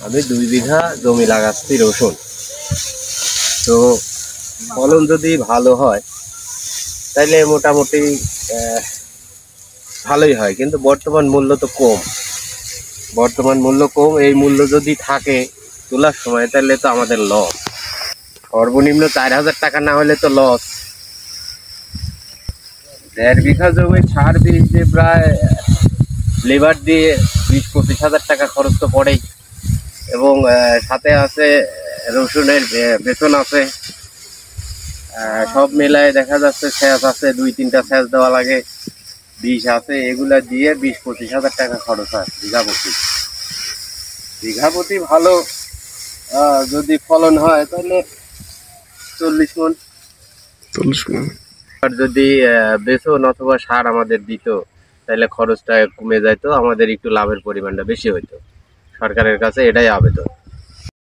আমি 2 বিঘা জমি লাগাচ্ছি রসুন। তো ফলন যদি ভালো হয় তাইলে মোটামুটি ভালোই হয়, কিন্তু বর্তমান মূল্য তো কম। এই মূল্য যদি থাকে তোলার সময় তাহলে তো আমাদের লস। সর্বনিম্ন 4,000 টাকা না হলে তো লস। 1.5 বিঘা জমি সার বীজ দিয়ে প্রায় লেবার দিয়ে 20-25 হাজার টাকা খরচ তো পড়েই, এবং সাথে আছে রসুনের বেতন আছে। সব মেলায় দেখা যাচ্ছে সেচ আছে, 2-3টা সেচ দেওয়া লাগে, বিষ আছে, এগুলা দিয়ে 20-25 হাজার টাকা খরচ হয় বিঘা প্রতি ভালো যদি ফলন হয় তাহলে 40 মণ। আর যদি বেতন অথবা সার আমাদের দিত তাহলে খরচটা কমে যাইতো, আমাদের একটু লাভের পরিমাণটা বেশি হইতো। সরকারের কাছে এটাই আবেদন।